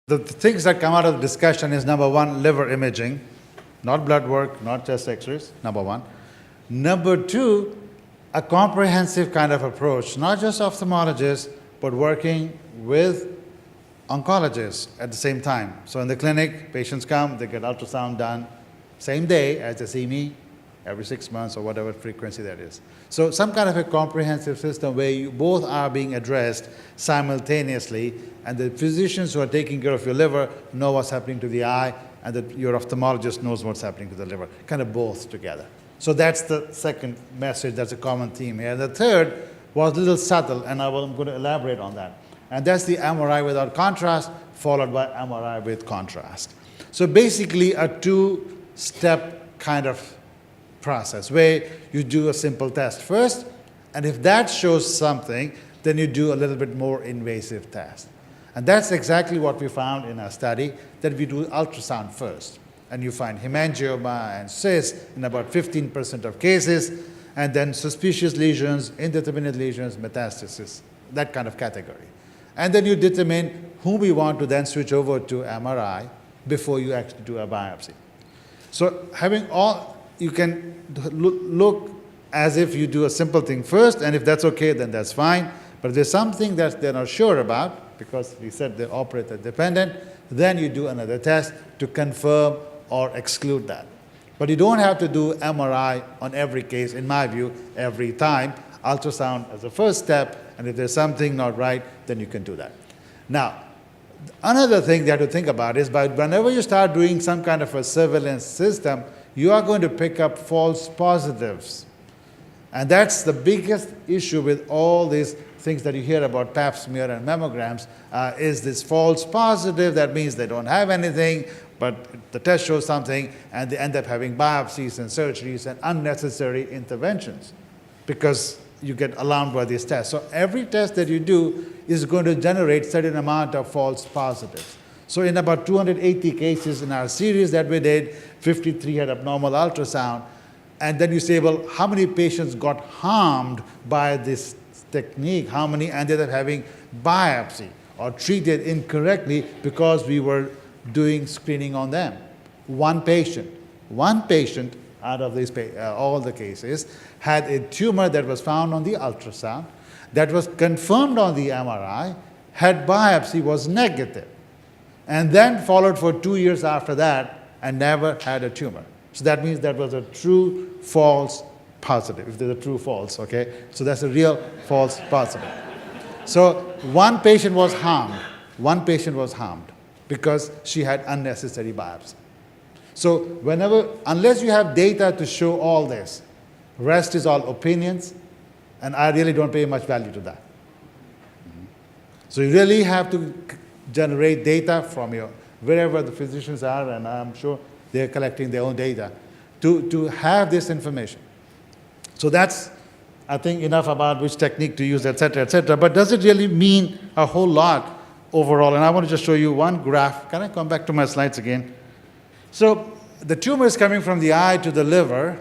The things that come out of the discussion is number one, liver imaging, not blood work, not chest x-rays, number one. Number two, a comprehensive kind of approach, not just ophthalmologists, but working with oncologists at the same time. So in the clinic, patients come, they get ultrasound done same day as they see me, every 6 months or whatever frequency that is. So some kind of a comprehensive system where you both are being addressed simultaneously, and the physicians who are taking care of your liver know what's happening to the eye, and your ophthalmologist knows what's happening to the liver, kind of both together. So that's the second message, that's a common theme here. The third was a little subtle, and I'm going to elaborate on that. And that's the MRI without contrast, followed by MRI with contrast. So basically a two-step kind of process where you do a simple test first, and if that shows something, then you do a little bit more invasive test. And that's exactly what we found in our study, that we do ultrasound first. And you find hemangioma and cysts in about 15% of cases, and then suspicious lesions, indeterminate lesions, metastasis, that kind of category. And then you determine whom we want to then switch over to MRI before you actually do a biopsy. So having all, you can look as if you do a simple thing first, and if that's okay, then that's fine. But if there's something that they're not sure about, because we said they're operator dependent, then you do another test to confirm or exclude that. But you don't have to do MRI on every case, in my view, every time. Ultrasound as a first step, and if there's something not right, then you can do that. Now, another thing you have to think about is, whenever you start doing some kind of a surveillance system, you are going to pick up false positives. And that's the biggest issue with all these things that you hear about pap smear and mammograms, is this false positive. That means they don't have anything, but the test shows something, and they end up having biopsies and surgeries and unnecessary interventions because you get alarmed by these tests. So every test that you do is going to generate a certain amount of false positives. So in about 280 cases in our series that we did, 53 had abnormal ultrasound. And then you say, well, how many patients got harmed by this technique? How many ended up having biopsy or treated incorrectly because we were doing screening on them? One patient out of these all the cases had a tumor that was found on the ultrasound, that was confirmed on the MRI, had biopsy, was negative, and then followed for 2 years after that and never had a tumor. So that means that was a true false positive, if there's a true false, okay? So that's a real false positive. So one patient was harmed. One patient was harmed because she had unnecessary biopsy. So unless you have data to show all this, rest is all opinions, and I really don't pay much value to that. So you really have to generate data from wherever the physicians are, and I'm sure they're collecting their own data, to have this information. So that's, I think, enough about which technique to use, et cetera, but does it really mean a whole lot overall? And I want to just show you one graph. Can I come back to my slides again? So the tumor is coming from the eye to the liver,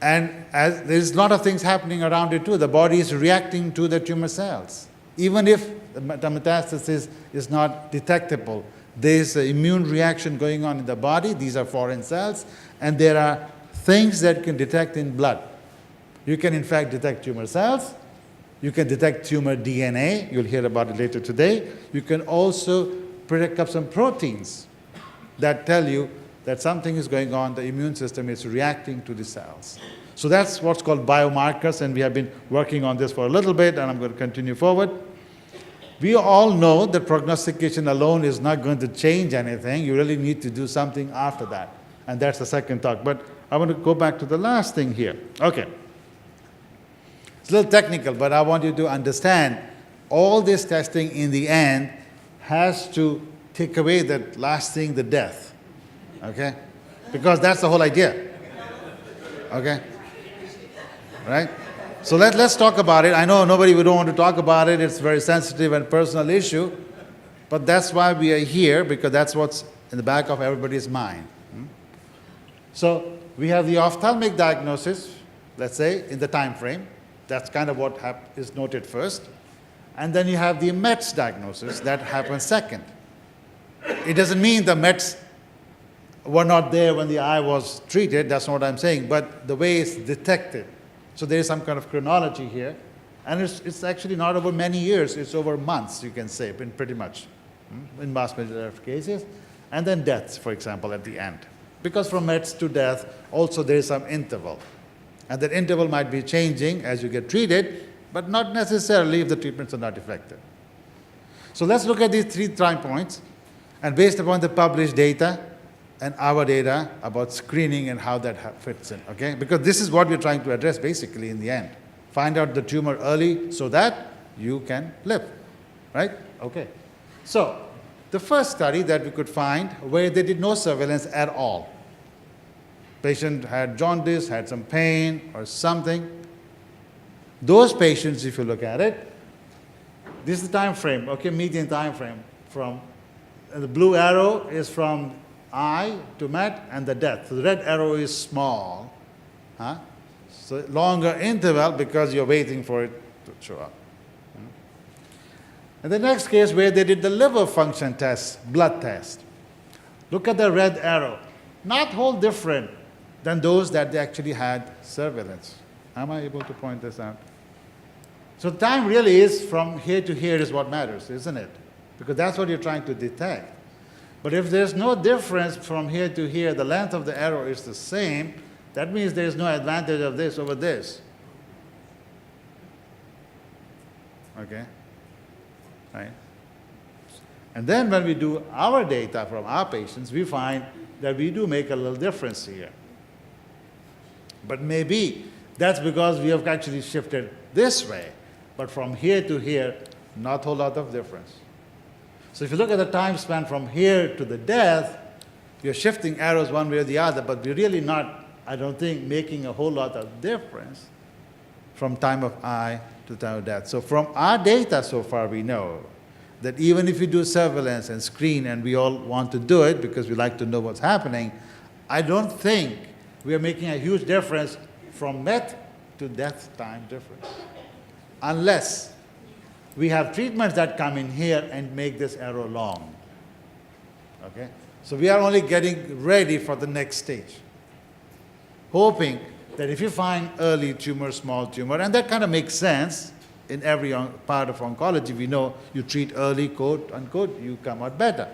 and as there's a lot of things happening around it too. The body is reacting to the tumor cells. Even if the metastasis is not detectable, there's an immune reaction going on in the body. These are foreign cells, and there are things that you can detect in blood. You can, in fact, detect tumor cells. You can detect tumor DNA. You'll hear about it later today. You can also pick up some proteins that tell you that something is going on. The immune system is reacting to the cells. So that's what's called biomarkers, and we have been working on this for a little bit, and I'm going to continue forward. We all know that prognostication alone is not going to change anything. You really need to do something after that, and that's the second talk. But I want to go back to the last thing here. Okay. It's a little technical, but I want you to understand all this testing in the end has to take away that last thing, the death. Okay? Because that's the whole idea. Okay? Right? So let's talk about it. I know nobody would want to talk about it. It's a very sensitive and personal issue. But that's why we are here, because that's what's in the back of everybody's mind. So we have the ophthalmic diagnosis, let's say, in the time frame. That's kind of what is noted first. And then you have the METS diagnosis that happens second. It doesn't mean the Mets were not there when the eye was treated. That's not what I'm saying. But the way it's detected. So there is some kind of chronology here. And it's actually not over many years. It's over months, you can say, in pretty much, in vast majority of cases. And then deaths, for example, at the end. Because from Mets to death, also there is some interval. And that interval might be changing as you get treated, but not necessarily if the treatments are not effective. So let's look at these 3 time points. And based upon the published data and our data about screening and how that fits in, okay? Because this is what we're trying to address basically in the end. Find out the tumor early so that you can live, right? Okay. So the first study that we could find where they did no surveillance at all. Patient had jaundice, had some pain or something. Those patients, if you look at it, this is the time frame, okay, median time frame from the blue arrow is from eye to Met and the death. So the red arrow is small. Huh? So longer interval because you're waiting for it to show up. And the next case where they did the liver function test, blood test. Look at the red arrow. Not whole different than those that they actually had surveillance. Am I able to point this out? So time really is from here to here is what matters, isn't it? Because that's what you're trying to detect. But if there's no difference from here to here, the length of the arrow is the same, that means there's no advantage of this over this. Okay? Right? And then when we do our data from our patients, we find that we do make a little difference here. But maybe that's because we have actually shifted this way. But from here to here, not a whole lot of difference. So if you look at the time span from here to the death, you're shifting arrows one way or the other, but we're really not, I don't think, making a whole lot of difference from time of eye to time of death. So from our data so far, we know that even if we do surveillance and screen, and we all want to do it because we like to know what's happening, I don't think we are making a huge difference from Met to death time difference. Unless we have treatments that come in here and make this arrow long. Okay? So we are only getting ready for the next stage. Hoping that if you find early tumor, small tumor, and that kind of makes sense in every part of oncology, we know you treat early, quote, unquote, you come out better.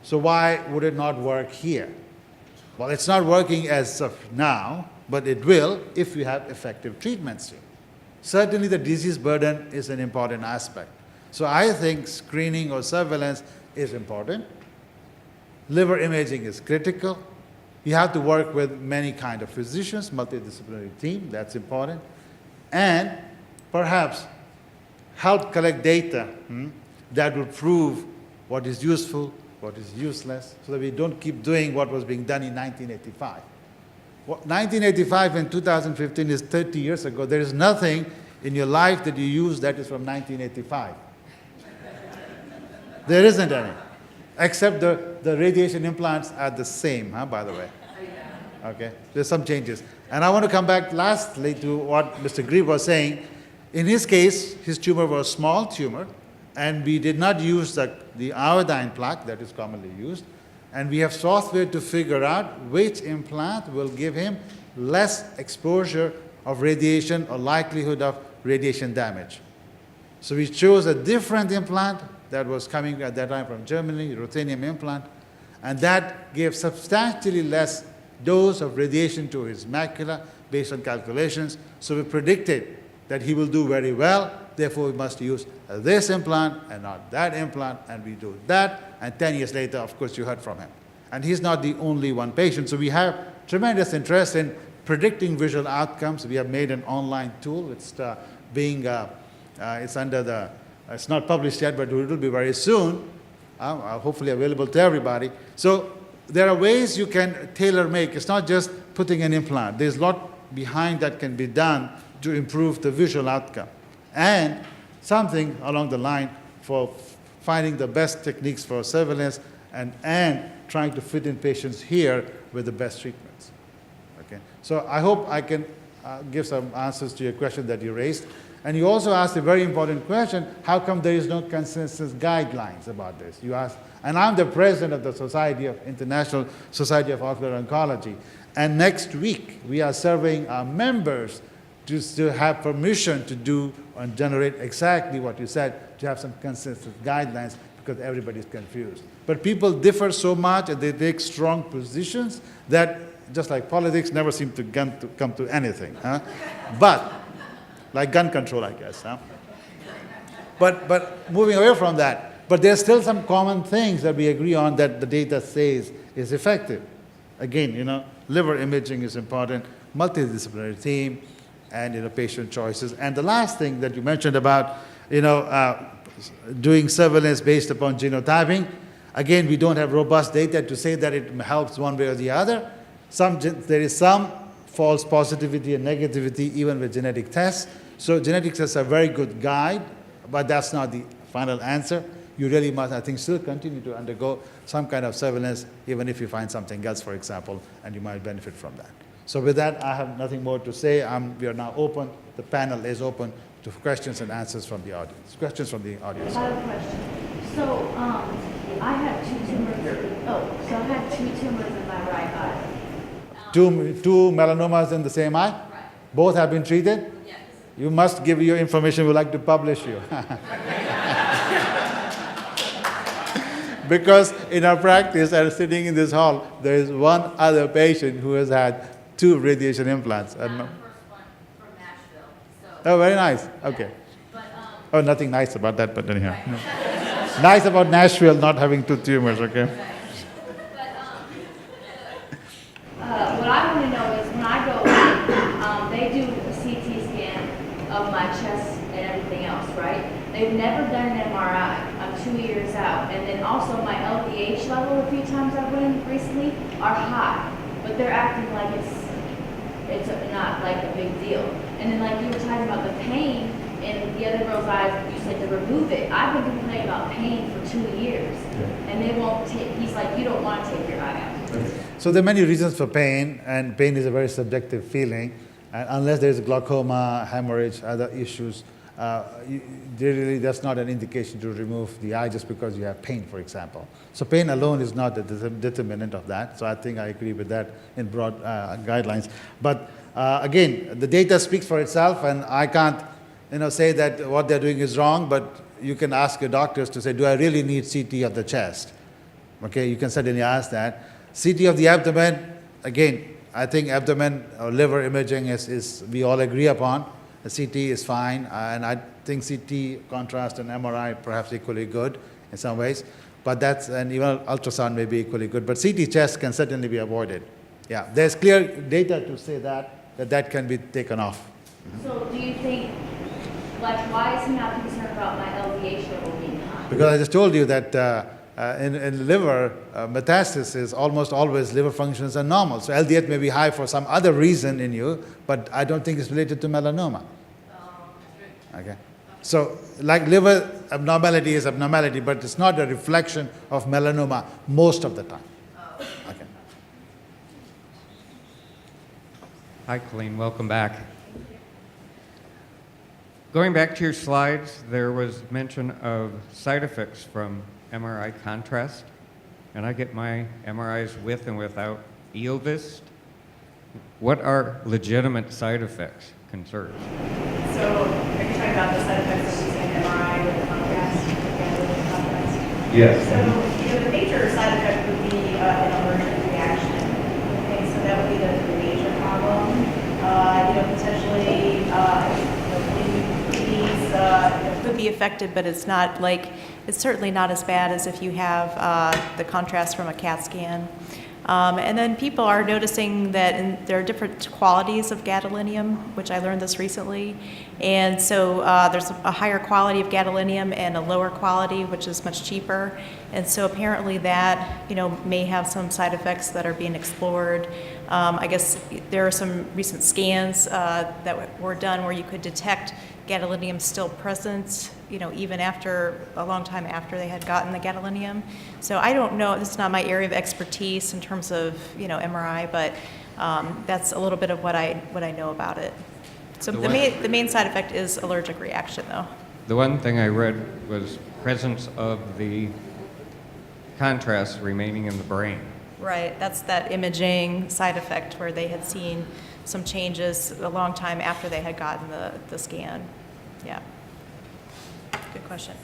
So why would it not work here? Well, it's not working as of now, but it will if you have effective treatments here. Certainly the disease burden is an important aspect. So I think screening or surveillance is important. Liver imaging is critical. You have to work with many kind of physicians, multidisciplinary team, that's important. And perhaps help collect data that will prove what is useful, what is useless, so that we don't keep doing what was being done in 1985. 1985 and 2015 is 30 years ago. There is nothing in your life that you use that is from 1985. There isn't any. Except the radiation implants are the same, by the way. Okay, there's some changes. And I want to come back lastly to what Mr. Grieve was saying. In his case, his tumor was a small tumor, and we did not use the iodine plaque that is commonly used. And we have software to figure out which implant will give him less exposure of radiation or likelihood of radiation damage. So we chose a different implant that was coming at that time from Germany, ruthenium implant, and that gave substantially less dose of radiation to his macula based on calculations. So we predicted that he will do very well, therefore we must use this implant and not that implant, and we do that, and 10 years later, of course, you heard from him. And he's not the only one patient, so we have tremendous interest in predicting visual outcomes. We have made an online tool. It's it's under the, it's not published yet, but it will be very soon, hopefully available to everybody. So there are ways you can tailor-make. It's not just putting an implant. There's a lot behind that can be done to improve the visual outcome. And something along the line for finding the best techniques for surveillance and trying to fit in patients here with the best treatments. Okay? So I hope I can give some answers to your question that you raised. And you also asked a very important question, how come there is no consensus guidelines about this? You asked, and I'm the president of the International Society of Ocular Oncology. And next week, we are surveying our members to have permission to do and generate exactly what you said, to have some consensus guidelines, because everybody's confused. But people differ so much and they take strong positions that, just like politics, never seem to come to anything. Huh? But, like gun control, I guess. Huh? But moving away from that, but there's still some common things that we agree on that the data says is effective. Again, liver imaging is important, multidisciplinary team, and patient choices. And the last thing that you mentioned about doing surveillance based upon genotyping, again, we don't have robust data to say that it helps one way or the other. There is some false positivity and negativity even with genetic tests. So genetic tests are a very good guide, but that's not the final answer. You really must, I think, still continue to undergo some kind of surveillance, even if you find something else, for example, and you might benefit from that. So with that, I have nothing more to say. We are now open. The panel is open to questions and answers from the audience. Questions from the audience. I have a question. So I have two tumors in my right eye. Two melanomas in the same eye? Right. Both have been treated? Yes. You must give your information. We'd like to publish you. Because in our practice, and sitting in this hall, there is one other patient who has had 2 radiation implants. I'm the first one from Nashville. Oh, very nice. Okay. But, Oh, nothing nice about that, but anyhow. No. Nice about Nashville not having 2 tumors, okay? what I want to know is when I go in, they do a CT scan of my chest and everything else, right? They've never done an MRI. I'm 2 years out. And then also my LDH level, a few times I've went in recently, are high. But they're acting like it's not like a big deal. And then like you were talking about the pain in the other girl's eyes, you said to remove it. I've been complaining about pain for 2 years. And they won't take, he's like, you don't want to take your eye out. So there are many reasons for pain, and pain is a very subjective feeling. And unless there is glaucoma, hemorrhage, other issues, that's not an indication to remove the eye just because you have pain, for example. So pain alone is not the determinant of that. So I think I agree with that in broad guidelines. But again, the data speaks for itself, and I can't say that what they're doing is wrong, but you can ask your doctors to say, do I really need CT of the chest? Okay, you can certainly ask that. CT of the abdomen, again, I think abdomen or liver imaging is we all agree upon. The CT is fine, and I think CT, contrast, and MRI perhaps equally good in some ways. But and even ultrasound may be equally good. But CT chest can certainly be avoided. Yeah, there's clear data to say that can be taken off. So do you think, why is he not concerned about my LDH level being high? Because I just told you that in liver, metastasis, almost always liver functions are normal. So LDH may be high for some other reason in you, but I don't think it's related to melanoma. Okay. So like liver abnormality is abnormality, but it's not a reflection of melanoma most of the time. Okay. Hi, Colleen. Welcome back. Going back to your slides, there was mention of side effects from MRI contrast, and I get my MRIs with and without EOVIST. What are legitimate side effects concerns? So, are you talking about the side effects of using an MRI with contrast? Yes. So, the major side effect would be an allergic reaction. Okay, so that would be the major problem. Potentially, could be affected, but it's not it's certainly not as bad as if you have the contrast from a CAT scan. And then people are noticing that there are different qualities of gadolinium, which I learned this recently. And so there's a higher quality of gadolinium and a lower quality, which is much cheaper. And so apparently that, may have some side effects that are being explored. I guess there are some recent scans that were done where you could detect gadolinium still present, even after a long time after they had gotten the gadolinium. So I don't know, this is not my area of expertise in terms of, MRI, but that's a little bit of what I know about it. So The the one- main side effect is allergic reaction, though. The one thing I read was presence of the contrast remaining in the brain. Right, that's that imaging side effect where they had seen some changes a long time after they had gotten the scan. Yeah. Good question.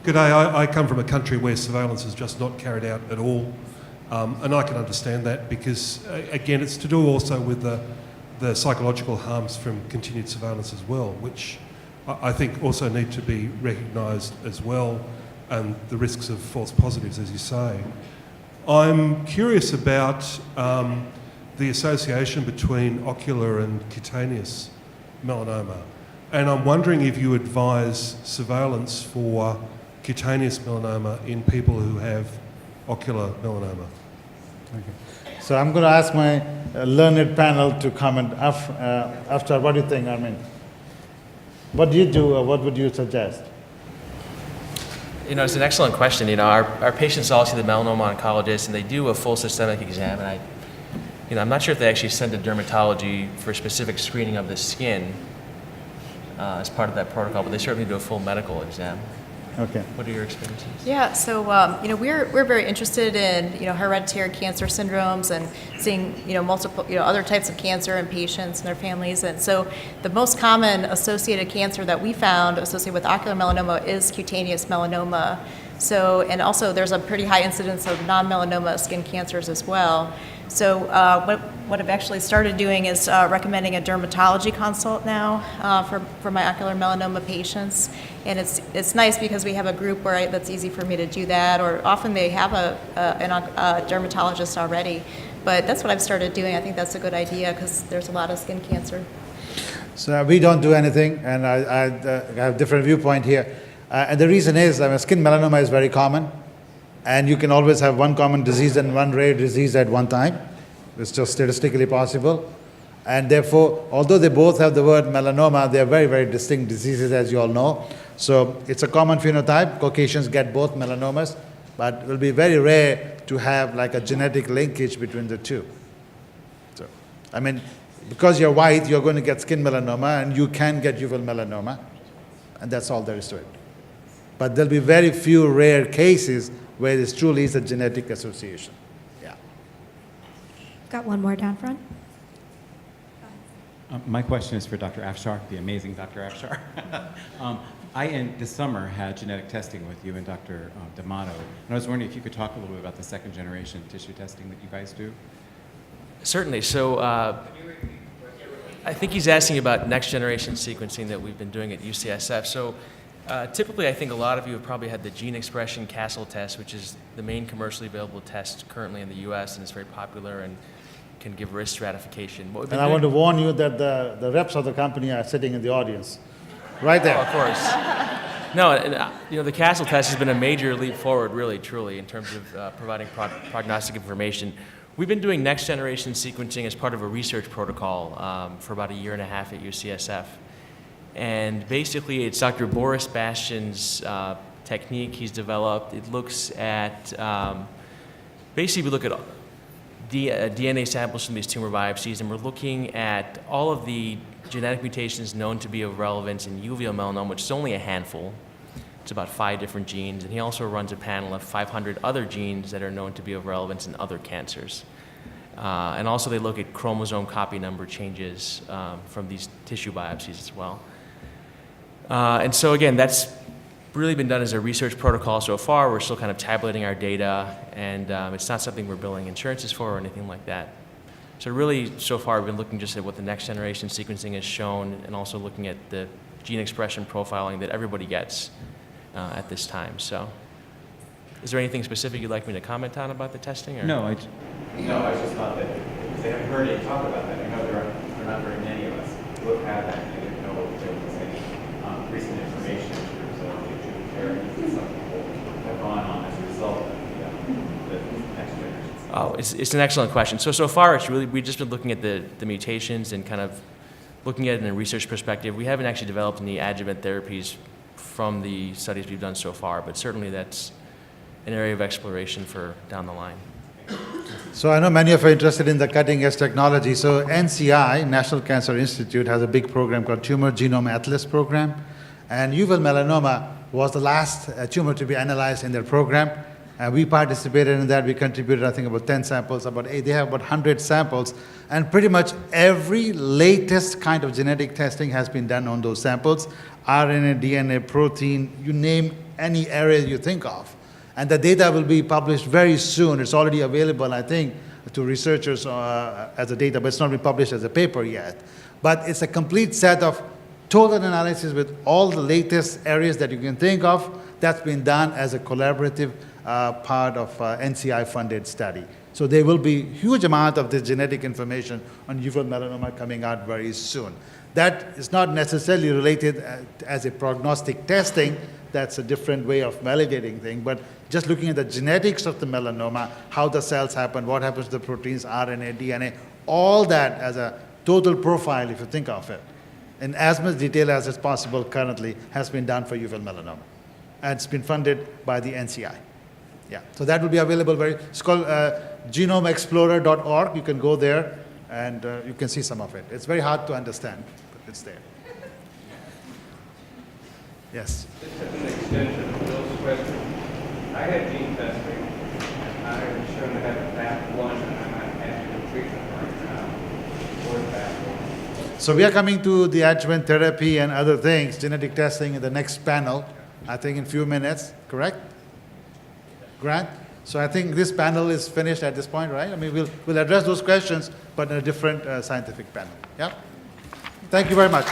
Good day. I come from a country where surveillance is just not carried out at all. And I can understand that because, again, it's to do also with the psychological harms from continued surveillance as well, which I think also need to be recognised as well, and the risks of false positives, as you say. I'm curious about the association between ocular and cutaneous melanoma. And I'm wondering if you advise surveillance for cutaneous melanoma in people who have ocular melanoma. So I'm going to ask my learned panel to comment after. What do you think, Armin? What do you do, or what would you suggest? You know, it's an excellent question. You know, our patients all see the melanoma oncologist, and they do a full systemic exam. And I'm not sure if they actually send to dermatology for specific screening of the skin as part of that protocol, but they certainly do a full medical exam. Okay. What are your experiences? Yeah, so we're very interested in hereditary cancer syndromes and seeing multiple other types of cancer in patients and their families. And so the most common associated cancer that we found associated with ocular melanoma is cutaneous melanoma. So, and also there's a pretty high incidence of non-melanoma skin cancers as well. So what I've actually started doing is recommending a dermatology consult now for my ocular melanoma patients. And it's nice because we have a group where that's easy for me to do that, or often they have a dermatologist already. But that's what I've started doing. I think that's a good idea because there's a lot of skin cancer. So we don't do anything, and I have a different viewpoint here. And the reason is, skin melanoma is very common, and you can always have one common disease and one rare disease at one time. It's just statistically possible. And therefore, although they both have the word melanoma, they are very, very distinct diseases, as you all know. So it's a common phenotype. Caucasians get both melanomas, but it will be very rare to have like a genetic linkage between the two. So, because you're white, you're going to get skin melanoma, and you can get uveal melanoma, and that's all there is to it. But there'll be very few rare cases where this truly is a genetic association. Yeah. Got one more down front. My question is for Dr. Afshar, the amazing Dr. Afshar. I, this summer, had genetic testing with you and Dr. D'Amato, and I was wondering if you could talk a little bit about the second generation tissue testing that you guys do. Certainly. So I think he's asking about next generation sequencing that we've been doing at UCSF. So typically, I think a lot of you have probably had the gene expression Castle test, which is the main commercially available test currently in the U.S., and it's very popular and can give risk stratification. And I want to warn you that the reps of the company are sitting in the audience, right there. Oh, of course. No, and, the Castle test has been a major leap forward, really, truly, in terms of providing prognostic information. We've been doing next generation sequencing as part of a research protocol for about a year and a half at UCSF. And basically, it's Dr. Boris Bastian's technique he's developed. It looks at, basically we look at DNA samples from these tumor biopsies, and we're looking at all of the genetic mutations known to be of relevance in uveal melanoma, which is only a handful. It's about 5 different genes, and he also runs a panel of 500 other genes that are known to be of relevance in other cancers. And also they look at chromosome copy number changes from these tissue biopsies as well. And so again, that's really been done as a research protocol so far. We're still kind of tabulating our data, and it's not something we're billing insurances for or anything like that. So really, so far, we've been looking just at what the next generation sequencing has shown, and also looking at the gene expression profiling that everybody gets at this time. So is there anything specific you'd like me to comment on about the testing? Or? No, I just thought that, because I haven't heard you talk about that. I know there are not very many of us who have had that, and I didn't know if there was any recent information in terms of the treatment therapies that some people have gone on as a result of the next generation. Oh, it's an excellent question. So far, it's really, we've just been looking at the mutations and kind of looking at it in a research perspective. We haven't actually developed any adjuvant therapies from the studies we've done so far, but certainly that's an area of exploration for down the line. So I know many of you are interested in the cutting edge technology. So NCI, National Cancer Institute, has a big program called Tumor Genome Atlas program. And uveal melanoma was the last tumor to be analyzed in their program. We participated in that. We contributed, I think, about 10 samples, they have about 100 samples. And pretty much every latest kind of genetic testing has been done on those samples. RNA, DNA, protein, you name any area you think of. And the data will be published very soon. It's already available, I think, to researchers as a data, but it's not been published as a paper yet. But it's a complete set of total analysis with all the latest areas that you can think of. That's been done as a collaborative part of NCI-funded study. So there will be huge amount of this genetic information on uveal melanoma coming out very soon. That is not necessarily related as a prognostic testing. That's a different way of validating things. But just looking at the genetics of the melanoma, how the cells happen, what happens to the proteins, RNA, DNA, all that as a total profile, if you think of it, in as much detail as is possible currently, has been done for uveal melanoma. And it's been funded by the NCI. Yeah, so that will be available it's called genomeexplorer.org. You can go there and you can see some of it. It's very hard to understand, but it's there. Yes. Just as an extension of Bill's question, I had gene testing, and I was shown to have a BAP1, and I'm on adjuvant treatment right now for BAP1. So we are coming to the adjuvant therapy and other things, genetic testing in the next panel, I think in a few minutes, correct? Grant? So I think this panel is finished at this point, right? I mean, we'll address those questions, but in a different scientific panel. Yeah? Thank you very much.